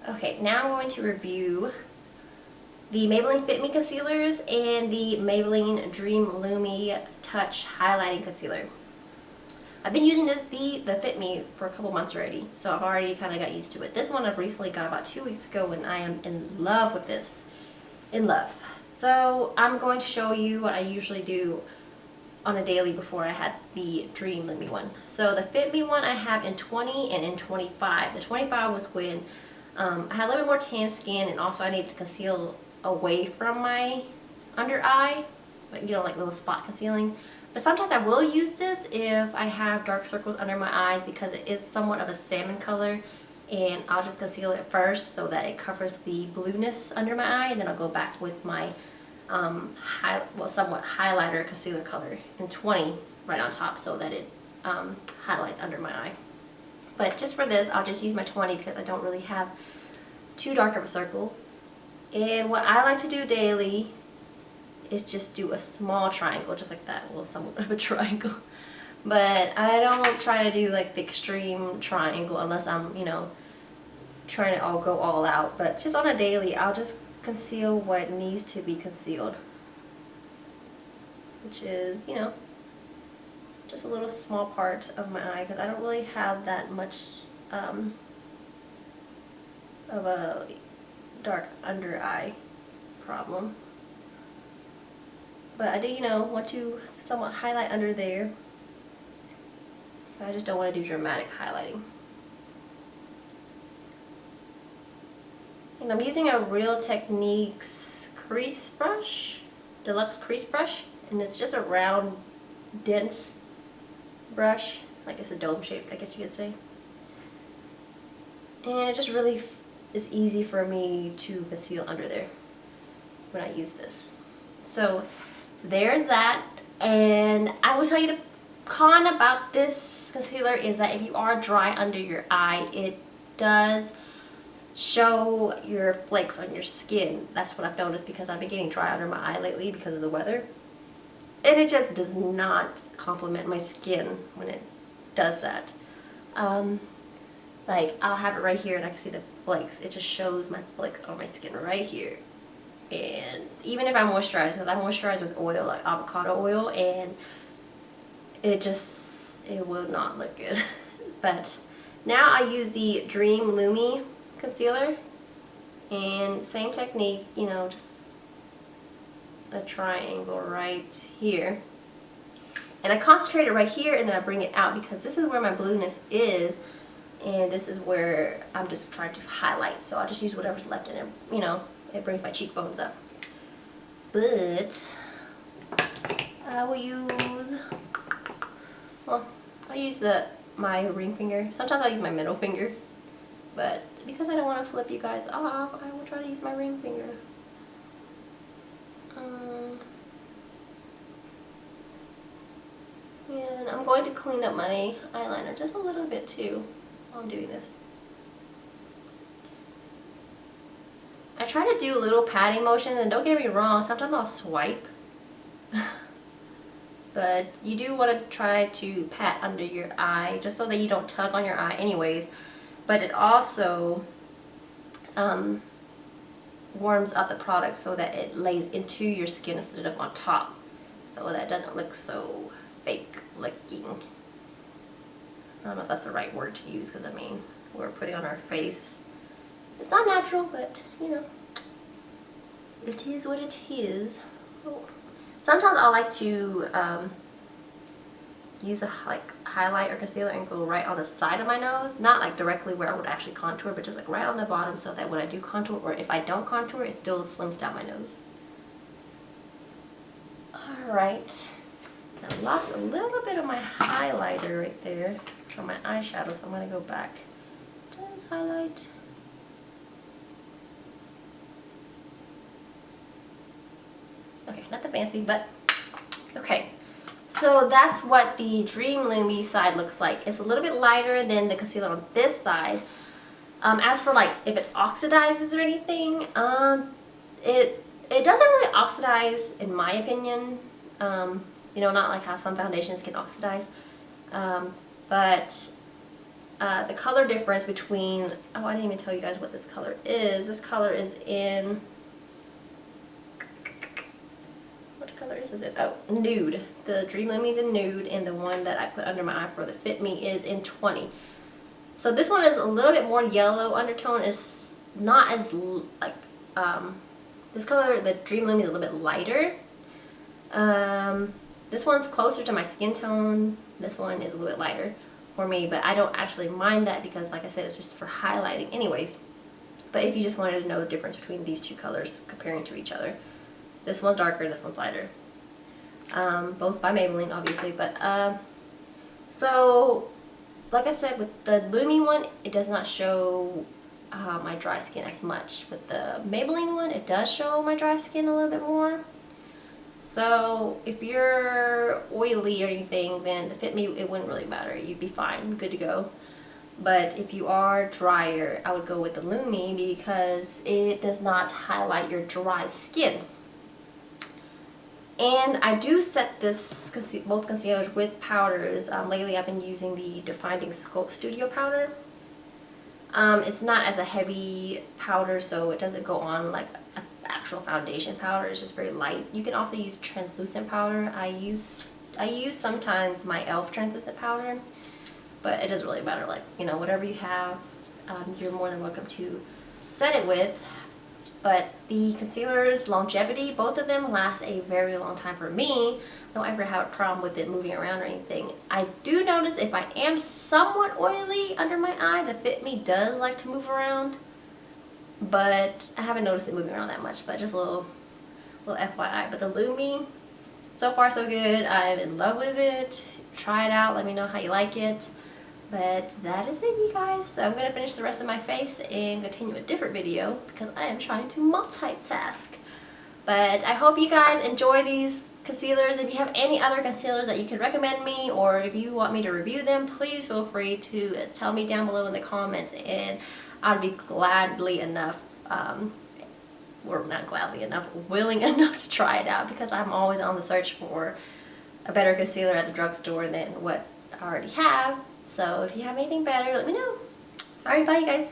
Okay, now I'm going to review the Maybelline Fitme concealers and the Maybelline Dream Lumi Touch Highlighting Concealer. I've been using the Fitme for a couple months already, so I've already kind of got used to it. This one I've recently got about 2 weeks ago, and I am in love with this. In love. So I'm going to show you what I usually do on a daily before I had the Dream Lumi one. So the Fitme one I have in 20 and in 25. The 25 was when I had a little bit more tan skin, and also I needed to conceal away from my under eye, but you know, like little spot concealing. But sometimes I will use this if I have dark circles under my eyes because it is somewhat of a salmon color, and I'll just conceal it first so that it covers the blueness under my eye, and then I'll go back with my somewhat highlighter concealer color in 20 right on top so that it highlights under my eye. But just for this, I'll just use my 20 because I don't really have too dark of a circle. And what I like to do daily is just do a small triangle, just like that. Well, somewhat of a triangle. But I don't try to do like the extreme triangle unless I'm, you know, trying to go all out. But just on a daily, I'll just conceal what needs to be concealed. Which is, you know, just a little small part of my eye because I don't really have that much of a dark under eye problem. But I do, you know, want to somewhat highlight under there. I just don't want to do dramatic highlighting. And I'm using a Real Techniques crease brush, deluxe crease brush, and it's just a round, dense brush, like it's a dome shaped, I guess you could say. And it just really is easy for me to conceal under there when I use this. So there's that, and I will tell you the con about this concealer is that if you are dry under your eye, it does show your flakes on your skin. That's what I've noticed because I've been getting dry under my eye lately because of the weather. And it just does not complement my skin when it does that. Like, I'll have it right here and I can see the flakes. It just shows my flakes on my skin right here. And even if I moisturize, because I moisturize with oil, like avocado oil, and it will not look good. But now I use the Dream Lumi concealer, and same technique, you know, just a triangle right here. And I concentrate it right here, and then I bring it out because this is where my blueness is, and this is where I'm just trying to highlight. So I'll just use whatever's left in it, you know. It brings my cheekbones up. But I will use, well, I'll use my ring finger. Sometimes I'll use my middle finger, but because I don't want to flip you guys off, I will try to use my ring finger. And I'm going to clean up my eyeliner just a little bit too while I'm doing this. I try to do little patting motions, and don't get me wrong, sometimes I'll swipe. But you do want to try to pat under your eye just so that you don't tug on your eye anyways. But it also warms up the product so that it lays into your skin instead of on top, so that it doesn't look so fake looking. I don't know if that's the right word to use because I mean, we're putting on our face. It's not natural, but you know, it is what it is. Oh. Sometimes I like to use a highlight or concealer and go right on the side of my nose, not like directly where I would actually contour, but just like right on the bottom, so that when I do contour, or if I don't contour, it still slims down my nose. Alright, I lost a little bit of my highlighter right there from my eyeshadow, so I'm going to go back. Just highlight. Okay, nothing fancy, but okay. So that's what the Dream Lumi side looks like. It's a little bit lighter than the concealer on this side. As for like if it oxidizes or anything, it doesn't really oxidize in my opinion. You know, not like how some foundations can oxidize. But the color difference between, oh, I didn't even tell you guys what this color is. This color is in, what color is it? Oh, Nude. The Dream Lumi is in Nude, and the one that I put under my eye for the Fitme is in 20. So this one is a little bit more yellow undertone. It's not as like, this color, the Dream Lumi, is a little bit lighter. This one's closer to my skin tone. This one is a little bit lighter for me, but I don't actually mind that because, like I said, it's just for highlighting anyways. But if you just wanted to know the difference between these two colors comparing to each other, this one's darker, this one's lighter. Both by Maybelline, obviously, but so like I said, with the Lumi one, it does not show my dry skin as much. With the Maybelline one, it does show my dry skin a little bit more. So if you're oily or anything, then the Fitme, it wouldn't really matter. You'd be fine, good to go. But if you are drier, I would go with the Lumi because it does not highlight your dry skin. And I do set this both concealers with powders. Lately I've been using the Defining Sculpt Studio powder. It's not as a heavy powder, so it doesn't go on like an actual foundation powder. It's just very light. You can also use translucent powder. I use sometimes my e.l.f. translucent powder, but it doesn't really matter. Like, you know, whatever you have, you're more than welcome to set it with. But the concealers, longevity, both of them last a very long time for me. I don't ever have a problem with it moving around or anything. I do notice if I am somewhat oily under my eye, the Fitme does like to move around. But I haven't noticed it moving around that much, but just a little FYI. But the Lumi, so far so good. I'm in love with it. Try it out, let me know how you like it. But that is it, you guys. So I'm going to finish the rest of my face and continue a different video because I am trying to multitask. But I hope you guys enjoy these concealers. If you have any other concealers that you can recommend me, or if you want me to review them, please feel free to tell me down below in the comments, and I'd be gladly enough, or not gladly enough, willing enough to try it out because I'm always on the search for a better concealer at the drugstore than what I already have. So if you have anything better, let me know. Alright, bye you guys.